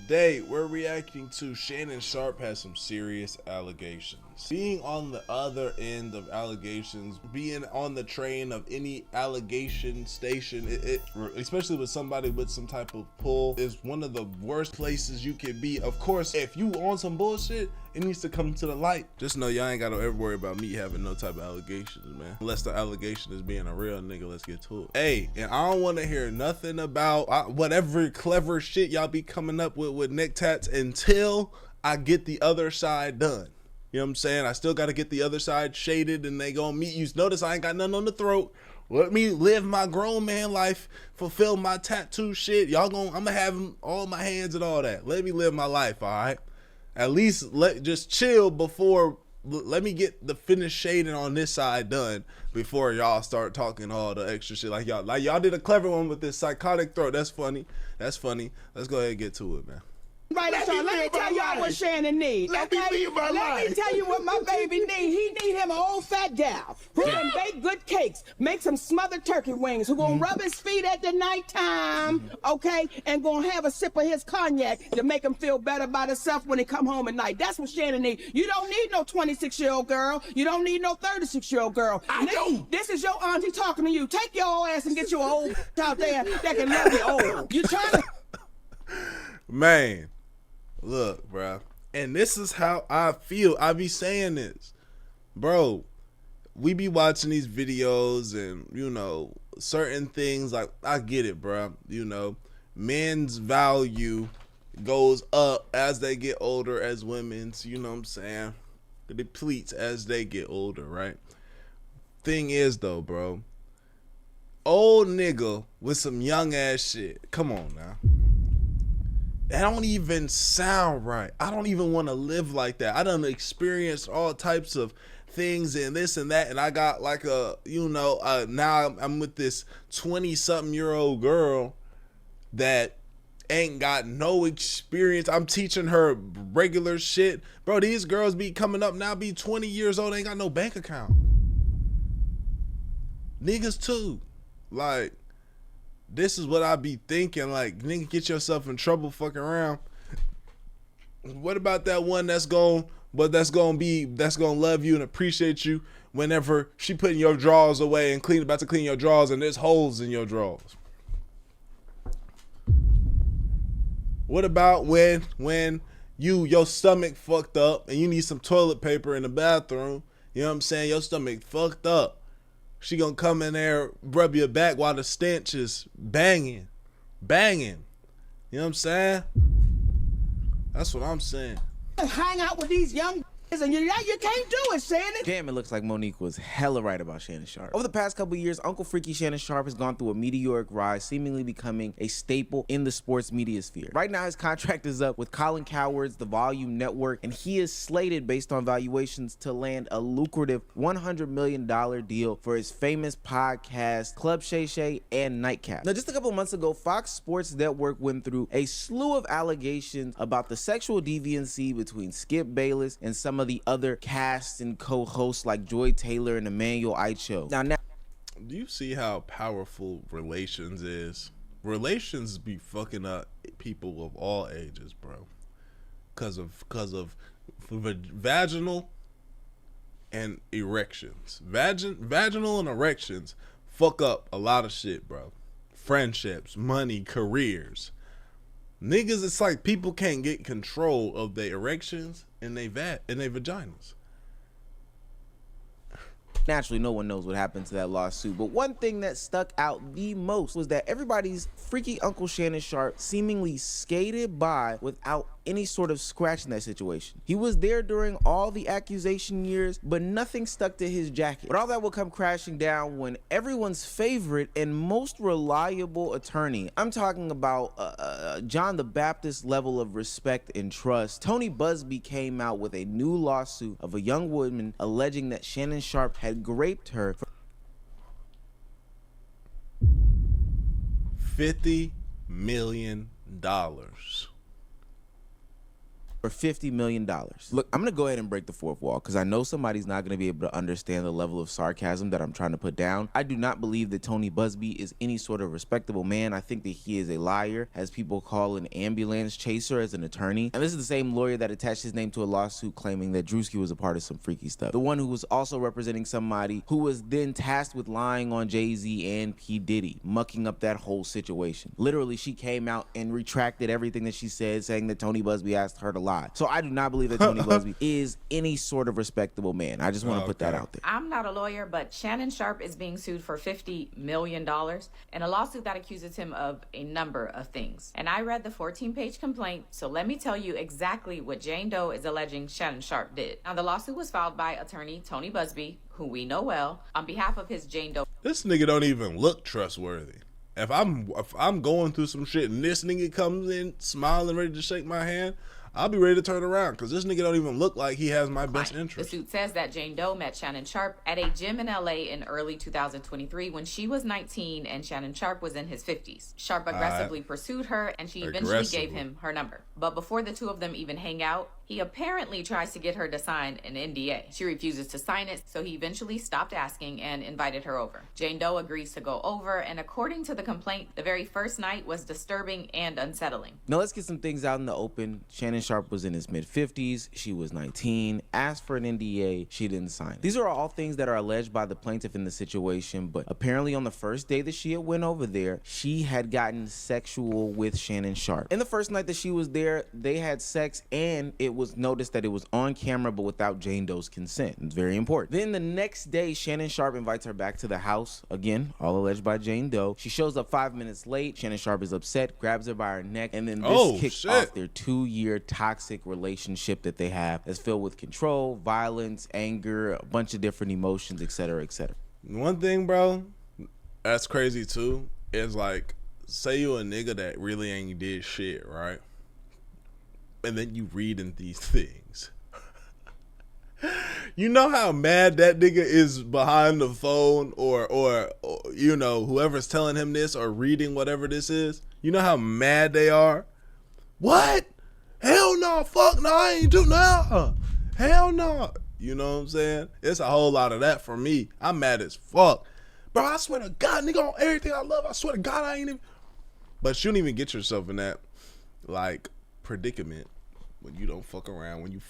Today, we're reacting to Shannon Sharpe has some serious allegations. Being on the other end of allegations, being on the train of any allegation station, especially with somebody with some type of pull, is one of the worst places you can be. Of course, if you on some bullshit, it needs to come to the light. Just know y'all ain't gotta ever worry about me having no type of allegations, man. Unless the allegation is being a real nigga, let's get to it. Hey, and I don't wanna hear nothing about whatever clever shit y'all be coming up with neck tats until I get the other side done. You know what I'm saying? I still gotta get the other side shaded and they gonna meet you. Notice I ain't got nothing on the throat. Let me live my grown man life, fulfill my tattoo shit. Y'all I'm gonna have all my hands and all that. Let me live my life, all right? At least just chill before, let me get the finished shading on this side done before y'all start talking all the extra shit like y'all did a clever one with this psychotic throat. That's funny. That's funny. Let's go ahead and get to it, man. Right, let me tell y'all what Shannon needs. Let me tell you what my baby needs. He need him an old fat gal who can bake good cakes, make some smothered turkey wings, who gonna rub his feet at the nighttime, okay, and gonna have a sip of his cognac to make him feel better about himself when he come home at night. That's what Shannon needs. You don't need no 26-year-old girl. You don't need no 36-year-old girl. This is your auntie talking to you. Take your old ass and get you an old out there that can love you old. You trying to... Man. Look, bro, and this is how I feel. I be saying this, bro. We be watching these videos and, you know, certain things, like, I get it, bro. You know, men's value goes up as they get older, as women's, you know what I'm saying? It depletes as they get older, right? Thing is, though, bro, old nigga with some young ass shit. Come on now. That don't even sound right. I don't even want to live like that. I done experienced all types of things and this and that, and I got like a, you know, now I'm with this 20-something-year-old girl that ain't got no experience. I'm teaching her regular shit. Bro, these girls be coming up now, be 20 years old, ain't got no bank account. Niggas too. Like, this is what I be thinking, like, nigga, get yourself in trouble fucking around. What about that one that's gonna love you and appreciate you whenever she putting your drawers away and about to clean your drawers and there's holes in your drawers? What about when your stomach fucked up and you need some toilet paper in the bathroom? You know what I'm saying? Your stomach fucked up. She gonna come in there, rub your back while the stench is banging. You know what I'm saying? That's what I'm saying. Hang out with these young and you can't do it, Shannon. Damn, it looks like Monique was hella right about Shannon Sharpe. Over the past couple years, Uncle Freaky Shannon Sharpe has gone through a meteoric rise, seemingly becoming a staple in the sports media sphere. Right now, his contract is up with Colin Cowherd's The Volume Network, and he is slated, based on valuations, to land a lucrative $100 million deal for his famous podcast, Club Shay Shay and Nightcap. Now, just a couple of months ago, Fox Sports Network went through a slew of allegations about the sexual deviancy between Skip Bayless and some of the other cast and co-hosts like Joy Taylor and Emmanuel Aicho. Now, do you see how powerful relations is? Relations be fucking up people of all ages, bro. Cause of vaginal and erections. Vaginal and erections fuck up a lot of shit, bro. Friendships, money, careers. Niggas, it's like people can't get control of their erections and their vaginas. naturally, no one knows what happened to that lawsuit, but one thing that stuck out the most was that everybody's freaky Uncle Shannon Sharpe seemingly skated by without any sort of scratch in that situation. He was there during all the accusation years, but nothing stuck to his jacket. But all that will come crashing down when everyone's favorite and most reliable attorney, I'm talking about John the Baptist level of respect and trust, Tony Busby, came out with a new lawsuit of a young woman alleging that Shannon Sharpe had raped her for $50 million. for $50 million. Look, I'm gonna go ahead and break the fourth wall because I know somebody's not gonna be able to understand the level of sarcasm that I'm trying to put down. I do not believe that Tony Busby is any sort of respectable man. I think that he is a liar, as people call an ambulance chaser as an attorney. And this is the same lawyer that attached his name to a lawsuit claiming that Drewski was a part of some freaky stuff. The one who was also representing somebody who was then tasked with lying on Jay-Z and P. Diddy, mucking up that whole situation. Literally, she came out and retracted everything that she said, saying that Tony Busby asked her to lie. So I do not believe that Tony Busby is any sort of respectable man. I just want to put that out there. I'm not a lawyer, but Shannon Sharpe is being sued for $50 million in a lawsuit that accuses him of a number of things. And I read the 14-page complaint, so let me tell you exactly what Jane Doe is alleging Shannon Sharpe did. Now, the lawsuit was filed by attorney Tony Busby, who we know well, on behalf of his Jane Doe. This nigga don't even look trustworthy. If I'm going through some shit and this nigga comes in smiling, ready to shake my hand, I'll be ready to turn around because this nigga don't even look like he has my best interest. The suit says that Jane Doe met Shannon Sharpe at a gym in LA in early 2023 when she was 19 and Shannon Sharpe was in his 50s. Sharpe aggressively pursued her and she eventually gave him her number. But before the two of them even hang out, he apparently tries to get her to sign an NDA. She refuses to sign it, so he eventually stopped asking and invited her over. Jane Doe agrees to go over, and according to the complaint, the very first night was disturbing and unsettling. Now let's get some things out in the open. Shannon Sharpe was in his mid-50s. She was 19, asked for an NDA. She didn't sign it. These are all things that are alleged by the plaintiff in the situation, but apparently on the first day that she had went over there, she had gotten sexual with Shannon Sharpe. And the first night that she was there, they had sex, and it was noticed that it was on camera but without Jane Doe's consent. It's very important. Then the next day, Shannon Sharpe invites her back to the house. Again, all alleged by Jane Doe. She shows up 5 minutes late. Shannon Sharpe is upset, grabs her by her neck, and then this kicks off their 2-year toxic relationship that they have that's filled with control, violence, anger, a bunch of different emotions, etc., etc. One thing, bro, that's crazy too, is like, say you a nigga that really ain't did shit, right? And then you reading these things. You know how mad that nigga is behind the phone or you know, whoever's telling him this or reading whatever this is? You know how mad they are? What? Hell no, fuck no, I ain't do no. Hell no. You know what I'm saying? It's a whole lot of that for me. I'm mad as fuck. Bro, I swear to God, nigga, on everything I love, I swear to God, I ain't even. But you don't even get yourself in that, like, predicament when you don't fuck around, when you're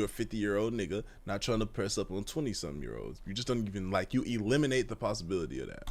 a 50-year-old nigga not trying to press up on 20-something-year-olds. You just don't even, like, you eliminate the possibility of that.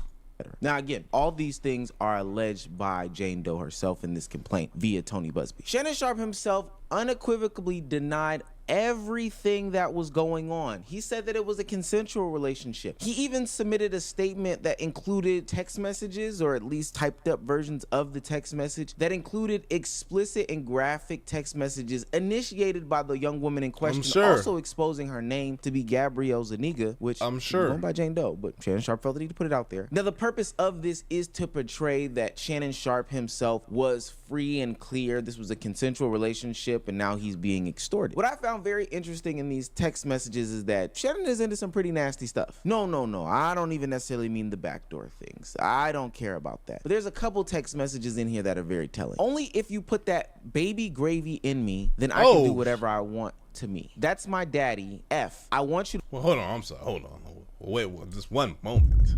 Now again, all these things are alleged by Jane Doe herself in this complaint via Tony Busby. Shannon Sharpe himself unequivocally denied everything that was going on. He said that it was a consensual relationship. He even submitted a statement that included text messages, or at least typed up versions of the text message, that included explicit and graphic text messages initiated by the young woman in question, also exposing her name to be Gabrielle Zuniga, which I'm sure known by Jane Doe, but Shannon Sharpe felt the need to put it out there. Now the purpose of this is to portray that Shannon Sharpe himself was free and clear. This was a consensual relationship and now he's being extorted. What I found very interesting in these text messages is that Shannon is into some pretty nasty stuff. No, I don't even necessarily mean the backdoor things. I don't care about that. But there's a couple text messages in here that are very telling. Only if you put that baby gravy in me, then I can do whatever I want to me. That's my daddy. F. I want you to. Well, hold on. I'm sorry. Hold on. Wait, just one moment.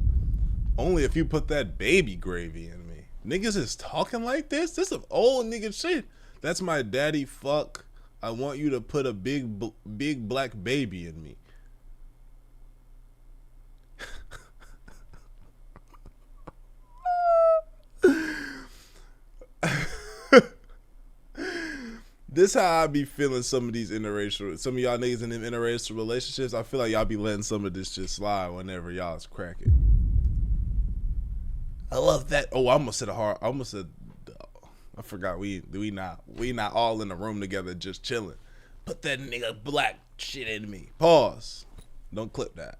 Only if you put that baby gravy in me. Niggas is talking like this? This is old nigga shit. That's my daddy. Fuck. I want you to put a big black baby in me. This how I be feeling some of these interracial, some of y'all niggas in them interracial relationships. I feel like y'all be letting some of this just slide whenever y'all's cracking. I love that. Oh, I almost said I forgot we not all in the room together just chilling. Put that nigga black shit in me. Pause. Don't clip that.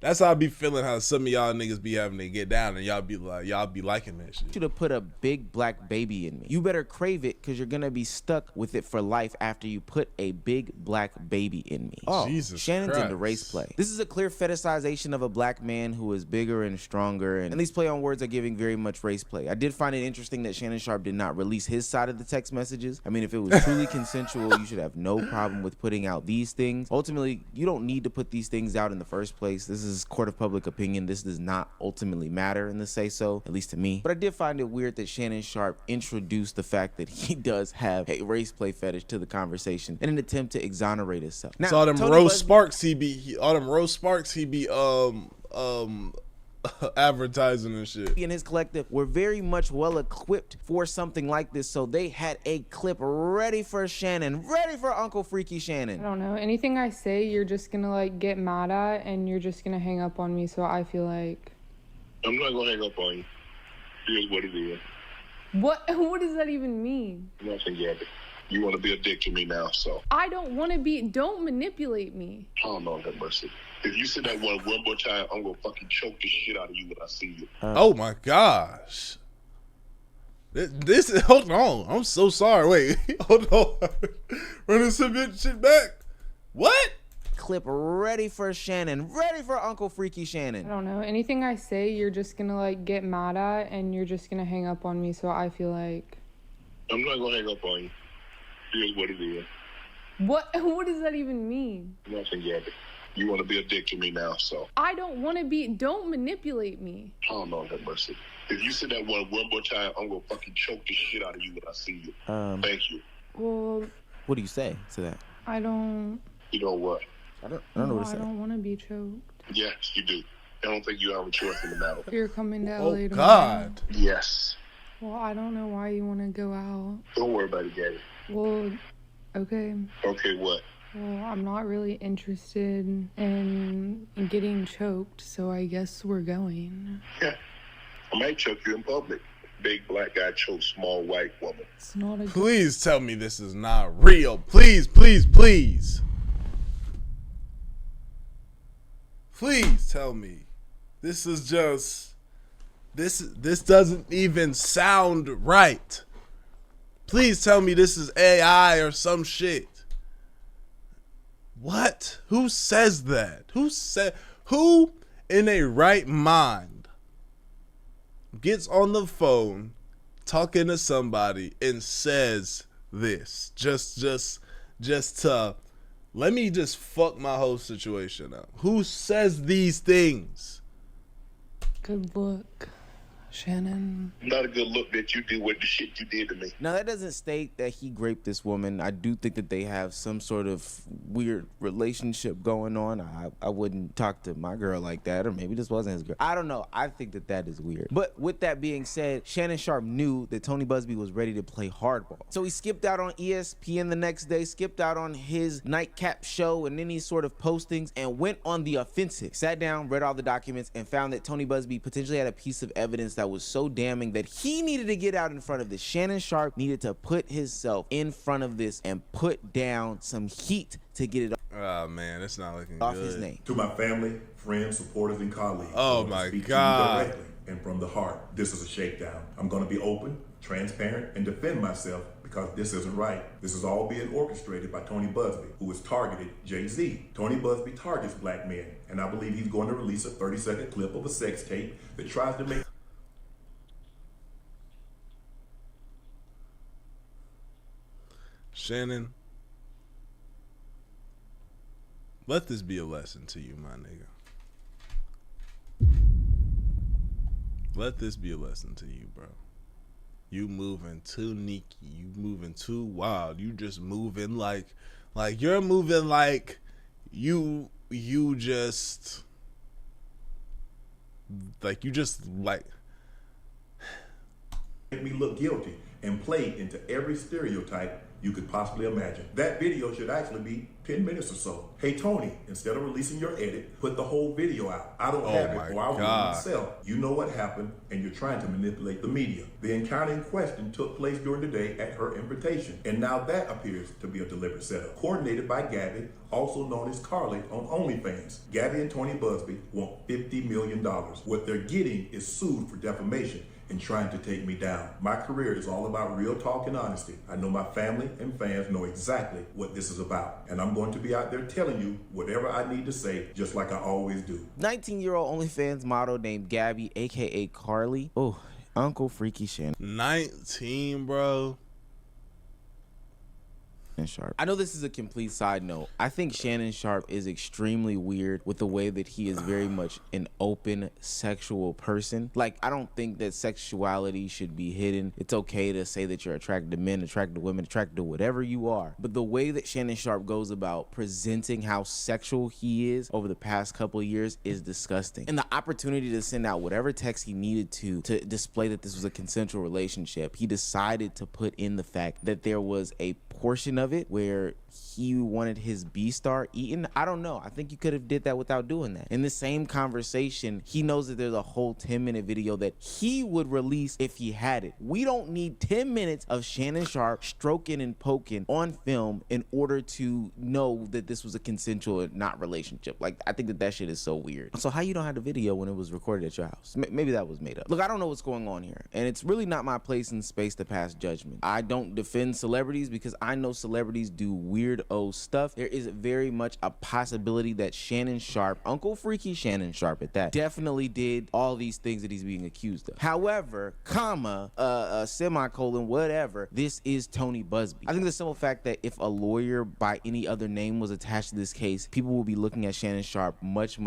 That's how I be feeling. How some of y'all niggas be having to get down, and y'all be liking that shit. You should have put a big black baby in me. You better crave it, because you're gonna be stuck with it for life after you put a big black baby in me. Oh, Jesus Shannon's Christ. into race play. This is a clear fetishization of a black man who is bigger and stronger, and these play on words are giving very much race play. I did find it interesting that Shannon Sharpe did not release his side of the text messages. I mean, if it was truly consensual, you should have no problem with putting out these things. Ultimately, you don't need to put these things out in the first place. This is court of public opinion. This does not ultimately matter in the say-so, at least to me. But I did find it weird that Shannon Sharpe introduced the fact that he does have a race play fetish to the conversation in an attempt to exonerate himself. Now, so all them Tony Rose Busby- Sparks he be advertising and shit. and his collective were very much well equipped for something like this, so they had a clip ready for Shannon, ready for Uncle Freaky I Shannon. don't know. Anything I say, you're just gonna like get mad at, and you're just gonna hang up on me. So I feel like I'm not gonna hang up on you. Here's what it is. what? What does that even mean? Nothing, Gabby. You want to be a dick to me now, so. I don't want to be. Don't manipulate me. Oh, Lord have mercy. If you say that one more time, I'm gonna fucking choke the shit out of you when I see you. Oh my gosh. This is, hold on. I'm so sorry. Wait, hold on. Running some shit back. What? Clip ready for Shannon, ready for Uncle Freaky I Shannon. don't know. Anything I say, you're just gonna like get mad at, and you're just gonna hang up on me. So I feel like I'm not gonna hang up on you. Here's what it is. what? What does that even mean? Nothing, Gabby. You want to be a dick to me now, so. I don't want to be. Don't manipulate me. Oh, Lord have mercy. If you say that one more time, I'm gonna fucking choke the shit out of you when I see you. Thank you. Well, What do you say to that? I don't. You know what? I don't know what to I say. don't want to be choked. Yes, you do. I don't think you have a choice in the matter. You're coming to LA Oh tomorrow. God. Yes. Well, I don't know why you want to go out. Don't worry about it, Gabby. Well, okay. Okay, what? Well, I'm not really interested in getting choked, so I guess we're going. Yeah. I might choke you in public. Big black guy chokes small white woman. It's not a good... Please tell me this is not real. Please, please, please. Please tell me this is just this doesn't even sound right. Please tell me this is AI or some shit. What? Who says that? Who in a right mind gets on the phone talking to somebody and says this just to let me just fuck my whole situation up? Who says these things? Good look, Shannon. Not a good look that you did with the shit you did to me. Now, that doesn't state that he raped this woman. I do think that they have some sort of weird relationship going on. I wouldn't talk to my girl like that, or maybe this wasn't his girl. I don't know. I think that that is weird. But with that being said, Shannon Sharpe knew that Tony Busby was ready to play hardball. So he skipped out on ESPN the next day, skipped out on his nightcap show and any sort of postings, and went on the offensive. Sat down, read all the documents, and found that Tony Busby potentially had a piece of evidence that was so damning that he needed to get out in front of this. Shannon Sharpe needed to put himself in front of this and put down some heat to get it Oh man, it's not looking off good. his name. To my family, friends, supporters, and colleagues. Oh I want to my speak to you God. directly and from the heart. This is a shakedown. I'm going to be open, transparent, and defend myself because this isn't right. This is all being orchestrated by Tony Busby, who has targeted Jay-Z. Tony Busby targets black men, and I believe he's going to release a 30-second clip of a sex tape that tries to make Shannon, let this be a lesson to you, my nigga. Let this be a lesson to you, bro. You moving too sneaky. You moving too wild. You just moving like you're moving like you just like me look guilty and play into every stereotype you could possibly imagine. That video should actually be 10 minutes or so. Hey Tony, instead of releasing your edit, put the whole video out. I don't have it, or I'll do it myself. You know what happened, and you're trying to manipulate the media. The encounter in question took place during the day at her invitation, and now that appears to be a deliberate setup. Coordinated by Gabby, also known as Carly on OnlyFans. Gabby and Tony Busby want $50 million. What they're getting is sued for defamation and trying to take me down. My career is all about real talk and honesty. I know my family and fans know exactly what this is about. And I'm going to be out there telling you whatever I need to say, just like I always do. 19-year-old OnlyFans model named Gabby, aka Carly. Oh, Uncle Freaky Shannon. 19, bro. Sharpe. I know this is a complete side note. I think Shannon Sharpe is extremely weird with the way that he is very much an open sexual person. Like, I don't think that sexuality should be hidden. It's okay to say that you're attracted to men, attracted to women, attracted to whatever you are. But the way that Shannon Sharpe goes about presenting how sexual he is over the past couple of years is disgusting. And the opportunity to send out whatever text he needed to display that this was a consensual relationship, he decided to put in the fact that there was a portion of it where he wanted his B-star eaten. I don't know. I think you could have did that without doing that. In the same conversation, he knows that there's a whole 10-minute video that he would release if he had it. We don't need 10 minutes of Shannon Sharpe stroking and poking on film in order to know that this was a consensual not relationship. Like, I think that shit is so weird. So how you don't have the video when it was recorded at your house? Maybe that was made up. Look, I don't know what's going on here, and it's really not my place in space to pass judgment. I don't defend celebrities because I know celebrities do weird stuff. There is very much a possibility that Shannon Sharpe, Uncle Freaky Shannon Sharpe at that, definitely did all these things that he's being accused of. However, semicolon, whatever, this is Tony Busby. I think the simple fact that if a lawyer by any other name was attached to this case, people will be looking at Shannon Sharpe much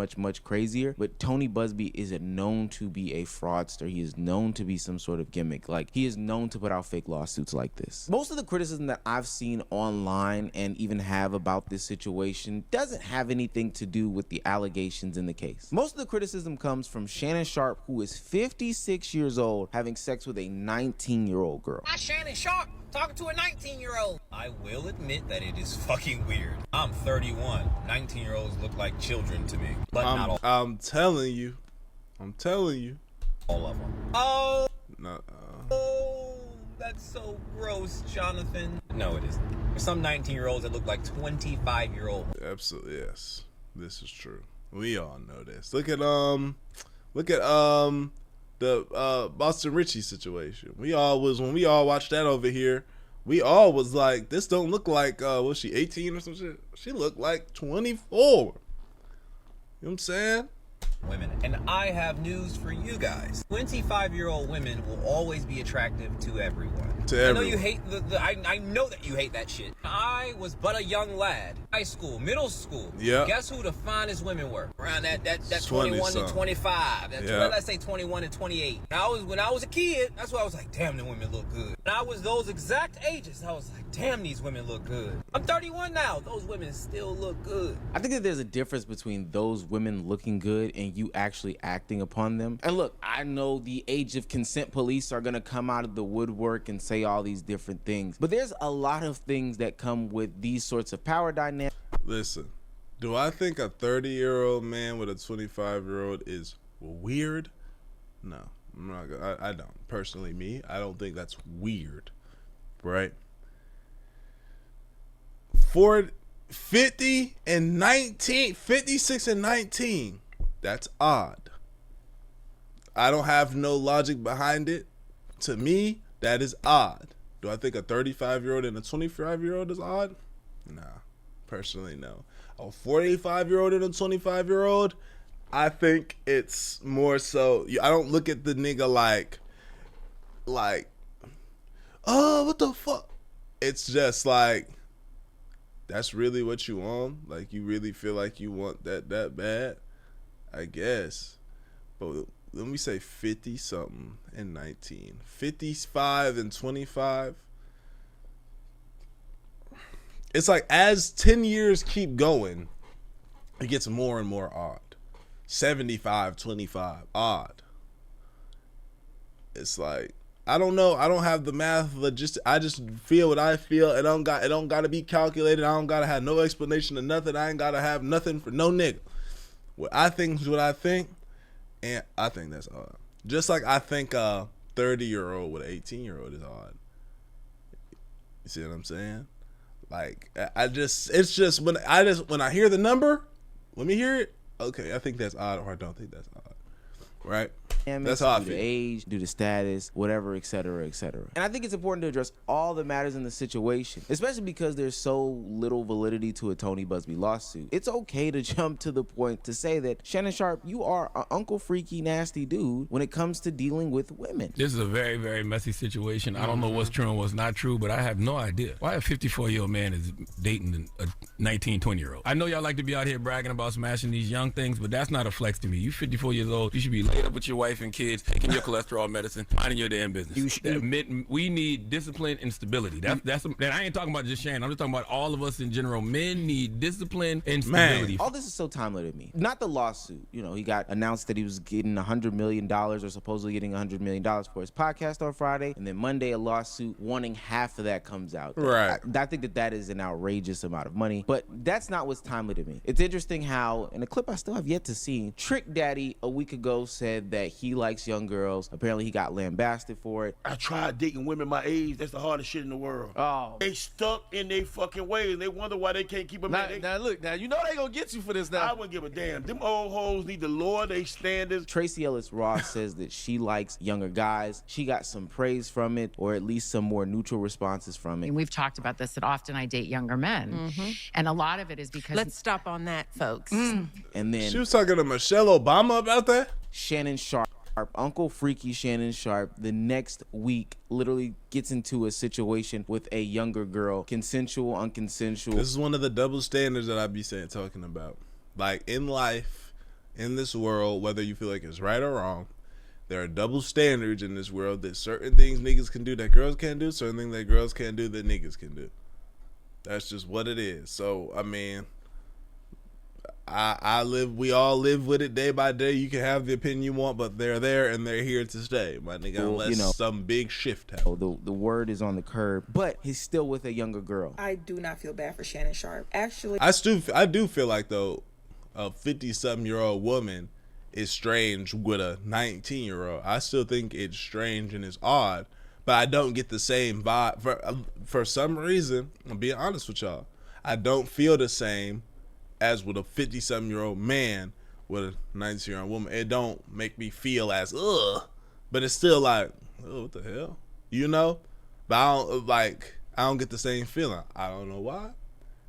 crazier. But Tony Busby is known to be a fraudster. He is known to be some sort of gimmick. Like, he is known to put out fake lawsuits like this. Most of the criticism that I've seen online and even have about this situation doesn't have anything to do with the allegations in the case. Most of the criticism comes from Shannon Sharpe, who is 56 years old, having sex with a 19-year-old girl. Not Shannon Sharpe talking to a 19-year-old. I will admit that it is fucking weird. I'm 31. 19-year-olds look like children to me. But not all. I'm telling you. All of them. Oh. No. Oh, that's so gross, Jonathan. No, it isn't. There's some 19-year-olds that look like 25-year-olds. Absolutely, yes. This is true. We all know this. Look at the Boston Richie situation. When we all watched that over here, we all was like, this don't look like was she 18 or some shit? She looked like 24. You know what I'm saying? Women. And I have news for you guys. 25-year-old women will always be attractive to everyone. I know you hate I know that you hate that shit. I was but a young lad. High school, middle school. Yeah. Guess who the finest women were? Around that 21 to 25. Let's say 21 to 28. When I was a kid, that's why I was like, damn, the women look good. And I was those exact ages. I was like, damn, these women look good. I'm 31 now. Those women still look good. I think that there's a difference between those women looking good and you actually acting upon them. And look, I know the age of consent police are gonna come out of the woodwork and say all these different things, but there's a lot of things that come with these sorts of power dynamics. Listen, do I think a 30-year-old man with a 25-year-old is weird? No, I'm not gonna, I don't. Personally, I don't think that's weird, right? 56 and 19, that's odd. I don't have no logic behind it. To me, that is odd. Do I think a 35-year-old and a 25-year-old is odd? Nah, personally, no. A 45-year-old and a 25-year-old, I think it's more so. I don't look at the nigga like, oh, what the fuck? It's just like, that's really what you want? Like, you really feel like you want that bad? I guess. But let me say 50 something and 19. 55 and 25. It's like as 10 years keep going, it gets more and more odd. 75, 25, odd. It's like, I don't know. I don't have the math, but I just feel what I feel. It don't got to be calculated. I don't gotta have no explanation of nothing. I ain't gotta have nothing for no nigga. What I think is what I think, and I think that's odd. Just like I think a 30-year-old with an 18-year-old is odd. You see what I'm saying? Like it's just when I hear the number, let me hear it. Okay, I think that's odd, or I don't think that's odd. Right? That's how I feel. Due to age, due to status, whatever, et cetera, et cetera. And I think it's important to address all the matters in the situation, especially because there's so little validity to a Tony Busby lawsuit. It's okay to jump to the point to say that, Shannon Sharpe, you are an Uncle Freaky nasty dude when it comes to dealing with women. This is a very, very messy situation. I don't know what's true and what's not true, but I have no idea why a 54-year-old man is dating a 19, 20-year-old. I know y'all like to be out here bragging about smashing these young things, but that's not a flex to me. You 54 years old, you should be laid up with your wife and kids, taking your cholesterol medicine, minding your damn business. We need discipline and stability. That's I ain't talking about just Shannon. I'm just talking about all of us in general. Men need discipline and stability. All this is so timely to me. Not the lawsuit. You know, he got announced that he was getting $100 million or supposedly getting $100 million for his podcast on Friday. And then Monday, a lawsuit wanting half of that comes out. Right. I think that is an outrageous amount of money. But that's not what's timely to me. It's interesting how, in a clip I still have yet to see, Trick Daddy a week ago said that he likes young girls. Apparently, he got lambasted for it. I tried dating women my age. That's the hardest shit in the world. Oh. They stuck in their fucking ways. They wonder why they can't keep a man. Now look, you know they gonna get you for this now. I wouldn't give a damn. Them old hoes need to lower their standards. Tracy Ellis Ross says that she likes younger guys. She got some praise from it, or at least some more neutral responses from it. And we've talked about this, that often I date younger men. And a lot of it is because... Let's stop on that, folks. And then... She was talking to Michelle Obama about that? Shannon Sharpe, Uncle Freaky Shannon Sharpe, the next week literally gets into a situation with a younger girl, consensual, unconsensual. This is one of the double standards that I be talking about. Like, in life, in this world, whether you feel like it's right or wrong, there are double standards in this world that certain things niggas can do that girls can't do, certain things that girls can't do that niggas can do. That's just what it is. So, I mean, we all live with it day by day. You can have the opinion you want, but they're there and they're here to stay, my nigga, unless some big shift happens. The word is on the curb, but he's still with a younger girl. I do not feel bad for Shannon Sharpe. Actually, I do feel like, though, a 50-something-year-old woman is strange with a 19-year-old. I still think it's strange and it's odd, but I don't get the same vibe. For some reason, I'm being honest with y'all, I don't feel the same as with a 50-something-year-old man with a 19-year-old woman. It don't make me feel as ugh, but it's still like, oh, what the hell, you know? But I don't get the same feeling. I don't know why.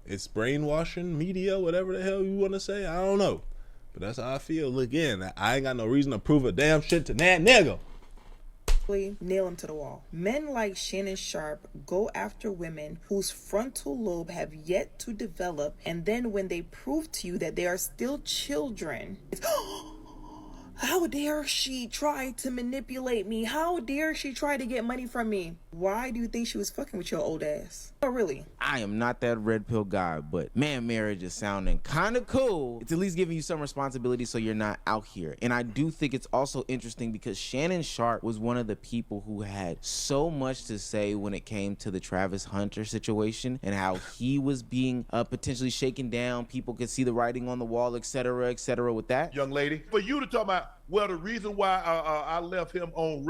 It's brainwashing, media, whatever the hell you want to say. I don't know, but that's how I feel. Again, I ain't got no reason to prove a damn shit to that nigga. Nail him to the wall. Men like Shannon Sharpe go after women whose frontal lobe have yet to develop, and then when they prove to you that they are still children, it's, how dare she try to manipulate me? How dare she try to get money from me? Why do you think she was fucking with your old ass? Oh, really? I am not that red pill guy, but man, marriage is sounding kind of cool. It's at least giving you some responsibility so you're not out here. And I do think it's also interesting because Shannon Sharpe was one of the people who had so much to say when it came to the Travis Hunter situation and how he was being potentially shaken down. People could see the writing on the wall, et cetera, with that. Young lady, for you to talk about, well, the reason why I left him on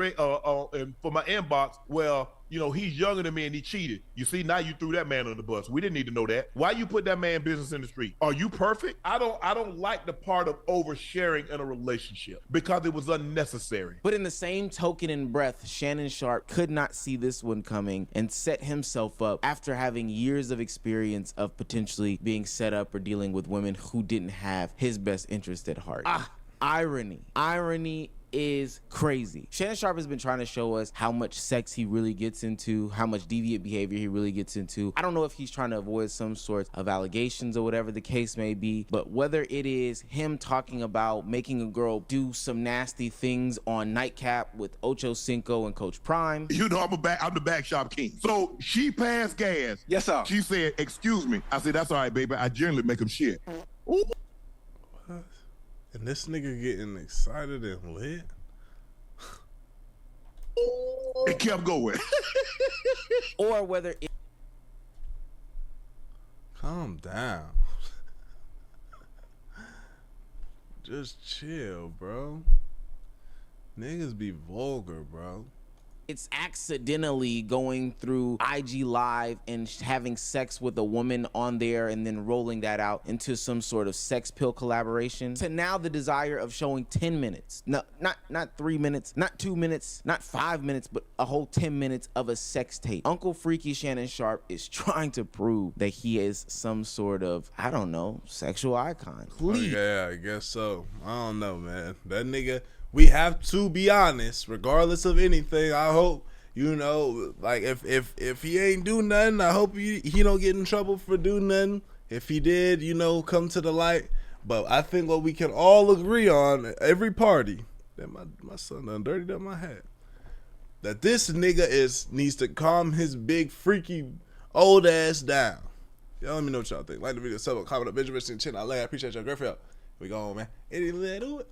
for my inbox, well, you know, he's younger than me and he cheated. You see, now you threw that man under the bus. We didn't need to know that. Why you put that man business in the street? Are you perfect? I don't like the part of oversharing in a relationship because it was unnecessary. But in the same token and breath, Shannon Sharpe could not see this one coming and set himself up after having years of experience of potentially being set up or dealing with women who didn't have his best interest at heart. Irony is crazy. Shannon Sharpe has been trying to show us how much sex he really gets into, how much deviant behavior he really gets into. I don't know if he's trying to avoid some sort of allegations or whatever the case may be, but whether it is him talking about making a girl do some nasty things on Nightcap with Ocho Cinco and Coach Prime. You know, I'm the back shop king. So she passed gas. Yes, sir. She said, excuse me. I said, that's all right, baby. I generally make them shit. Ooh. And this nigga getting excited and lit. It kept going. Or whether it... Calm down. Just chill, bro. Niggas be vulgar, bro. It's accidentally going through IG Live and having sex with a woman on there and then rolling that out into some sort of sex pill collaboration, to now the desire of showing 10 minutes. No, not 3 minutes, not 2 minutes, not 5 minutes, but a whole 10 minutes of a sex tape. Uncle Freaky Shannon Sharpe is trying to prove that he is some sort of, I don't know, sexual icon. Please. Yeah, I guess so. I don't know, man. That nigga... We have to be honest, regardless of anything. I hope, you know, like if he ain't do nothing, I hope he don't get in trouble for doing nothing. If he did, you know, come to the light. But I think what we can all agree on, every party, that my son done dirtied up my hat, that this nigga needs to calm his big freaky old ass down. Y'all let me know what y'all think. Like the video, sub, comment up, Benjamin, chin. I appreciate y'all. Great for y'all. We go on, man. Any little it.